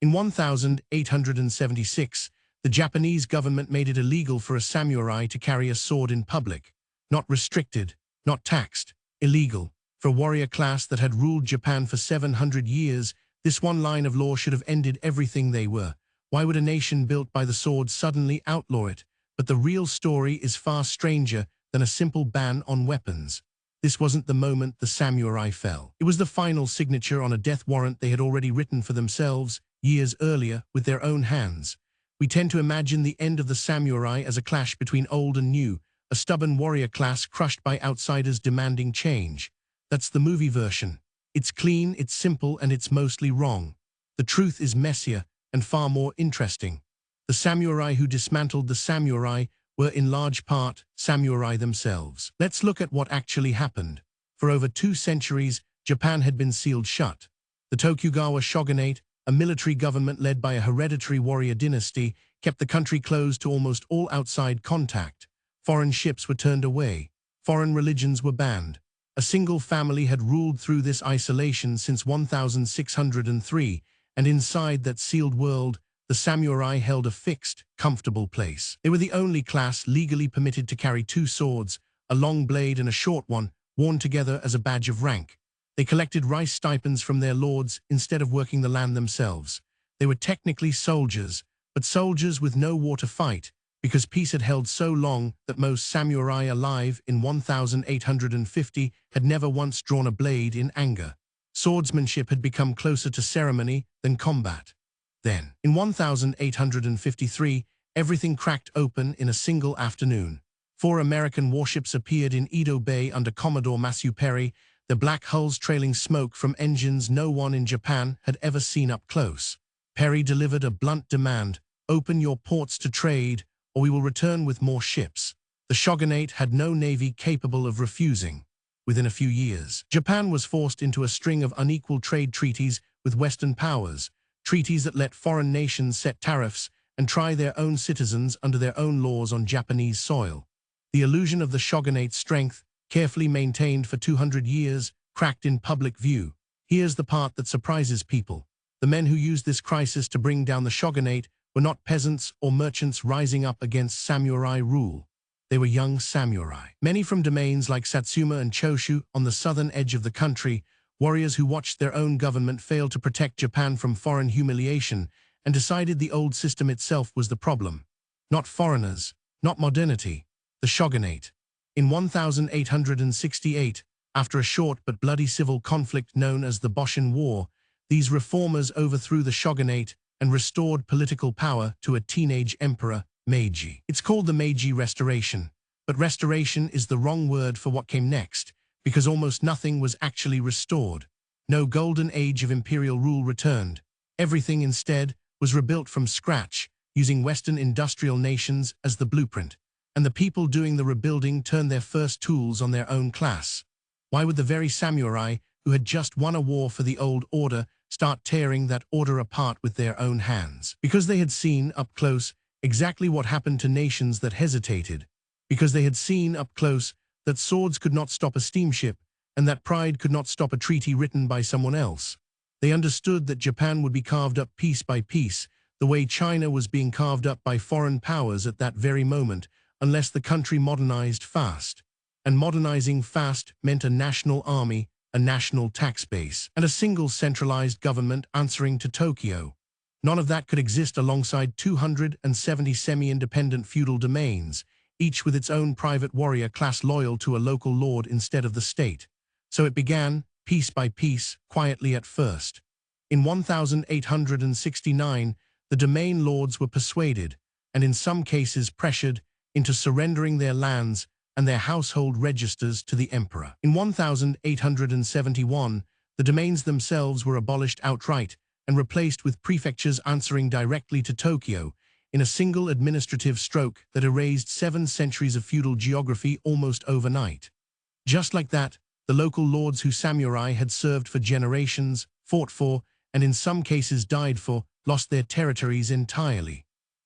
In 1876, the Japanese government made it illegal for a samurai to carry a sword in public. Not restricted, not taxed, illegal. For a warrior class that had ruled Japan for 700 years, this one line of law should have ended everything they were. Why would a nation built by the sword suddenly outlaw it? But the real story is far stranger than a simple ban on weapons. This wasn't the moment the samurai fell. It was the final signature on a death warrant they had already written for themselves years earlier with their own hands. We tend to imagine the end of the samurai as a clash between old and new, a stubborn warrior class crushed by outsiders demanding change. That's the movie version. It's clean, it's simple, and it's mostly wrong. The truth is messier and far more interesting. The samurai who dismantled the samurai were in large part samurai themselves. Let's look at what actually happened. For over 2 centuries, Japan had been sealed shut. The Tokugawa shogunate, a military government led by a hereditary warrior dynasty, kept the country closed to almost all outside contact. Foreign ships were turned away. Foreign religions were banned. A single family had ruled through this isolation since 1603, and inside that sealed world, the samurai held a fixed, comfortable place. They were the only class legally permitted to carry 2 swords, a long blade and a short one, worn together as a badge of rank. They collected rice stipends from their lords instead of working the land themselves. They were technically soldiers, but soldiers with no war to fight, because peace had held so long that most samurai alive in 1850 had never once drawn a blade in anger. Swordsmanship had become closer to ceremony than combat. Then, in 1853, everything cracked open in a single afternoon. 4 American warships appeared in Edo Bay under Commodore Matthew Perry, their black hulls trailing smoke from engines no one in Japan had ever seen up close. Perry delivered a blunt demand: open your ports to trade, or we will return with more ships. The shogunate had no navy capable of refusing. Within a few years, Japan was forced into a string of unequal trade treaties with Western powers, treaties that let foreign nations set tariffs and try their own citizens under their own laws on Japanese soil. The illusion of the shogunate's strength, carefully maintained for 200 years, cracked in public view. Here's the part that surprises people. The men who used this crisis to bring down the shogunate were not peasants or merchants rising up against samurai rule. They were young samurai. Many from domains like Satsuma and Choshu on the southern edge of the country, warriors who watched their own government fail to protect Japan from foreign humiliation and decided the old system itself was the problem. Not foreigners, not modernity, the shogunate. In 1868, after a short but bloody civil conflict known as the Boshin War, these reformers overthrew the shogunate and restored political power to a teenage emperor, Meiji. It's called the Meiji Restoration, but restoration is the wrong word for what came next, because almost nothing was actually restored. No golden age of imperial rule returned. Everything instead was rebuilt from scratch, using Western industrial nations as the blueprint, and the people doing the rebuilding turned their first tools on their own class. Why would the very samurai who had just won a war for the old order start tearing that order apart with their own hands? Because they had seen up close exactly what happened to nations that hesitated. Because they had seen up close that swords could not stop a steamship and that pride could not stop a treaty written by someone else. They understood that Japan would be carved up piece by piece, the way China was being carved up by foreign powers at that very moment, unless the country modernized fast. And modernizing fast meant a national army, a national tax base, and a single centralized government answering to Tokyo. None of that could exist alongside 270 semi-independent feudal domains, each with its own private warrior class loyal to a local lord instead of the state. So it began, piece by piece, quietly at first. In 1869, the domain lords were persuaded, and in some cases pressured, into surrendering their lands and their household registers to the emperor. In 1871, the domains themselves were abolished outright and replaced with prefectures answering directly to Tokyo, in a single administrative stroke that erased 7 centuries of feudal geography almost overnight. Just like that, the local lords who samurai had served for generations, fought for, and in some cases died for, lost their territories entirely.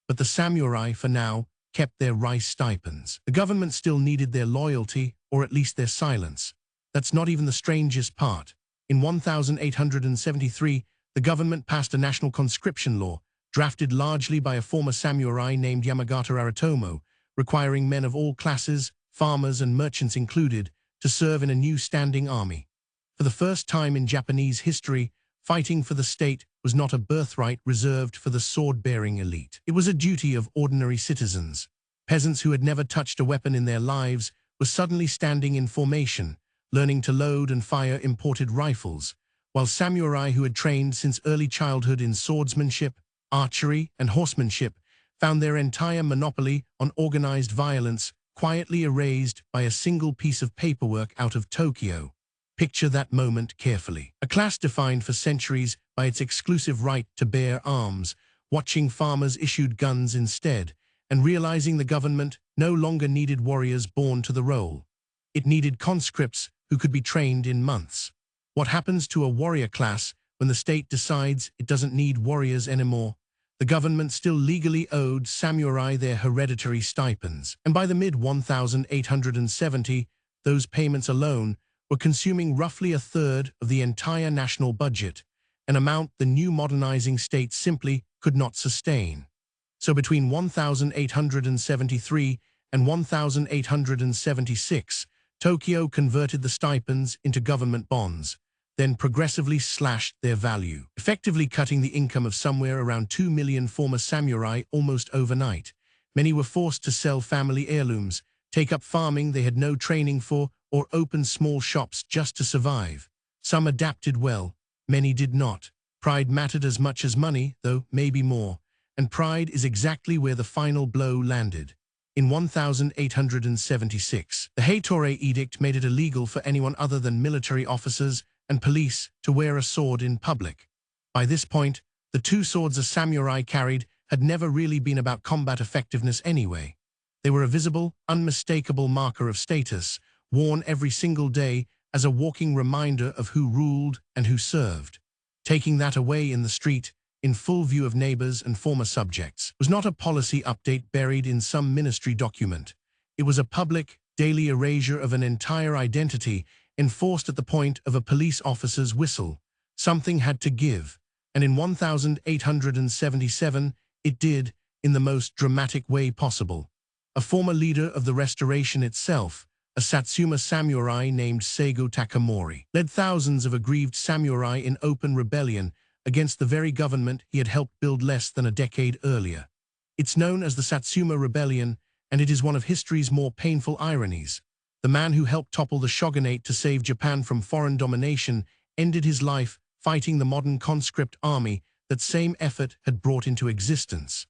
But the samurai, for now, kept their rice stipends. The government still needed their loyalty, or at least their silence. That's not even the strangest part. In 1873, The government passed a national conscription law, drafted largely by a former samurai named Yamagata Aritomo, requiring men of all classes, farmers and merchants included, to serve in a new standing army. For the first time in Japanese history, fighting for the state was not a birthright reserved for the sword-bearing elite. It was a duty of ordinary citizens. Peasants who had never touched a weapon in their lives were suddenly standing in formation, learning to load and fire imported rifles, while samurai who had trained since early childhood in swordsmanship, archery, and horsemanship found their entire monopoly on organized violence quietly erased by a single piece of paperwork out of Tokyo. Picture that moment carefully. A class defined for centuries by its exclusive right to bear arms, watching farmers issued guns instead, and realizing the government no longer needed warriors born to the role. It needed conscripts who could be trained in months. What happens to a warrior class when the state decides it doesn't need warriors anymore? The government still legally owed samurai their hereditary stipends, and by the mid-1870, those payments alone were consuming roughly a third of the entire national budget, an amount the new modernizing state simply could not sustain. So between 1873 and 1876, Tokyo converted the stipends into government bonds, then progressively slashed their value, effectively cutting the income of somewhere around 2 million former samurai almost overnight. Many were forced to sell family heirlooms, take up farming they had no training for, or open small shops just to survive. Some adapted well, many did not. Pride mattered as much as money, though maybe more, and pride is exactly where the final blow landed. In 1876, the Heitorei Edict made it illegal for anyone other than military officers and police to wear a sword in public. By this point, the two swords a samurai carried had never really been about combat effectiveness anyway. They were a visible, unmistakable marker of status, worn every single day as a walking reminder of who ruled and who served. Taking that away in the street, in full view of neighbors and former subjects, was not a policy update buried in some ministry document. It was a public, daily erasure of an entire identity, enforced at the point of a police officer's whistle. Something had to give, and in 1877 it did, in the most dramatic way possible. A former leader of the Restoration itself, a Satsuma samurai named Seigo Takamori, led thousands of aggrieved samurai in open rebellion against the very government he had helped build less than a decade earlier. It's known as the Satsuma Rebellion, and it is one of history's more painful ironies. The man who helped topple the shogunate to save Japan from foreign domination ended his life fighting the modern conscript army that same effort had brought into existence.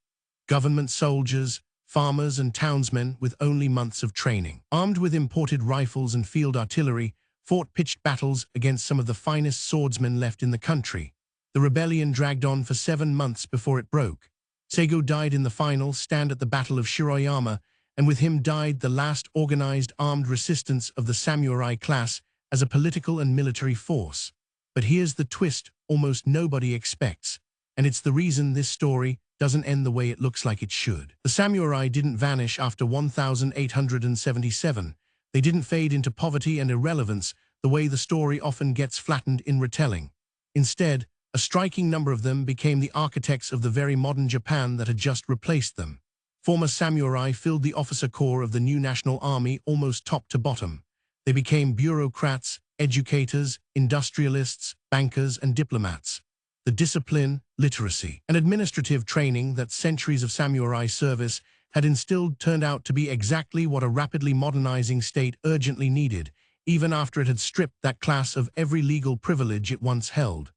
Government soldiers, farmers and townsmen with only months of training, armed with imported rifles and field artillery, fought pitched battles against some of the finest swordsmen left in the country. The rebellion dragged on for 7 months before it broke. Seigo died in the final stand at the Battle of Shiroyama, and with him died the last organized armed resistance of the samurai class as a political and military force. But here's the twist almost nobody expects, and it's the reason this story doesn't end the way it looks like it should. The samurai didn't vanish after 1877. They didn't fade into poverty and irrelevance the way the story often gets flattened in retelling. Instead, a striking number of them became the architects of the very modern Japan that had just replaced them. Former samurai filled the officer corps of the new national army almost top to bottom. They became bureaucrats, educators, industrialists, bankers, and diplomats. The discipline, literacy, and administrative training that centuries of samurai service had instilled turned out to be exactly what a rapidly modernizing state urgently needed, even after it had stripped that class of every legal privilege it once held.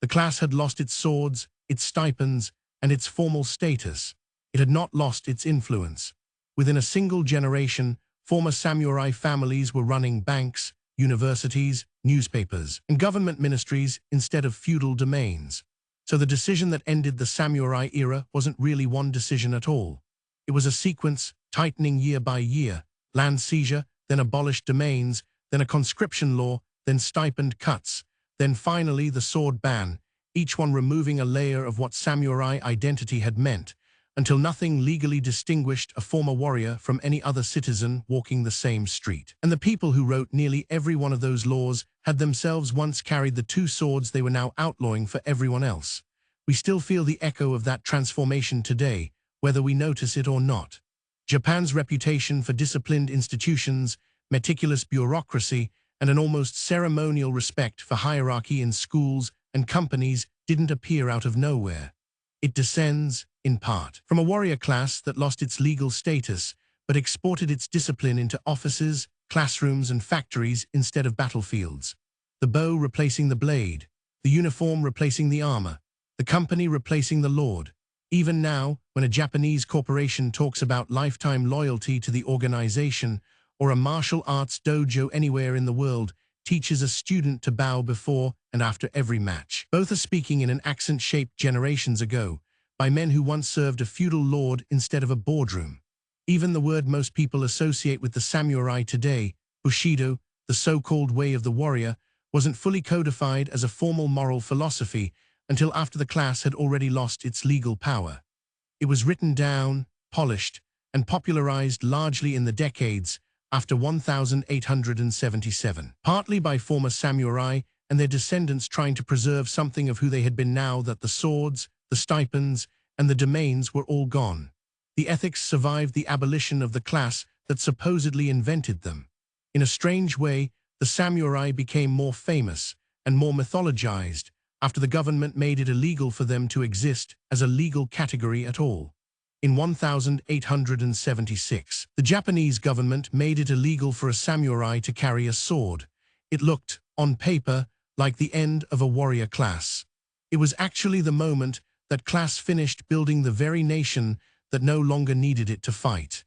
The class had lost its swords, its stipends, and its formal status. It had not lost its influence. Within a single generation, former samurai families were running banks, universities, newspapers, and government ministries instead of feudal domains. So the decision that ended the samurai era wasn't really one decision at all. It was a sequence, tightening year by year: land seizure, then abolished domains, then a conscription law, then stipend cuts, then finally the sword ban, each one removing a layer of what samurai identity had meant, until nothing legally distinguished a former warrior from any other citizen walking the same street. And the people who wrote nearly every one of those laws had themselves once carried the two swords they were now outlawing for everyone else. We still feel the echo of that transformation today, whether we notice it or not. Japan's reputation for disciplined institutions, meticulous bureaucracy, and an almost ceremonial respect for hierarchy in schools and companies didn't appear out of nowhere. It descends, in part, from a warrior class that lost its legal status but exported its discipline into offices, classrooms, and factories instead of battlefields. The bow replacing the blade, the uniform replacing the armor, the company replacing the lord. Even now, when a Japanese corporation talks about lifetime loyalty to the organization, or a martial arts dojo anywhere in the world teaches a student to bow before and after every match. Both are speaking in an accent shaped generations ago, by men who once served a feudal lord instead of a boardroom. Even the word most people associate with the samurai today, Bushido, the so-called way of the warrior, wasn't fully codified as a formal moral philosophy until after the class had already lost its legal power. It was written down, polished, and popularized largely in the decades after 1877, partly by former samurai and their descendants trying to preserve something of who they had been now that the swords, the stipends, and the domains were all gone. The ethics survived the abolition of the class that supposedly invented them. In a strange way, the samurai became more famous and more mythologized after the government made it illegal for them to exist as a legal category at all. In 1876, the Japanese government made it illegal for a samurai to carry a sword. It looked, on paper, like the end of a warrior class. It was actually the moment that class finished building the very nation that no longer needed it to fight.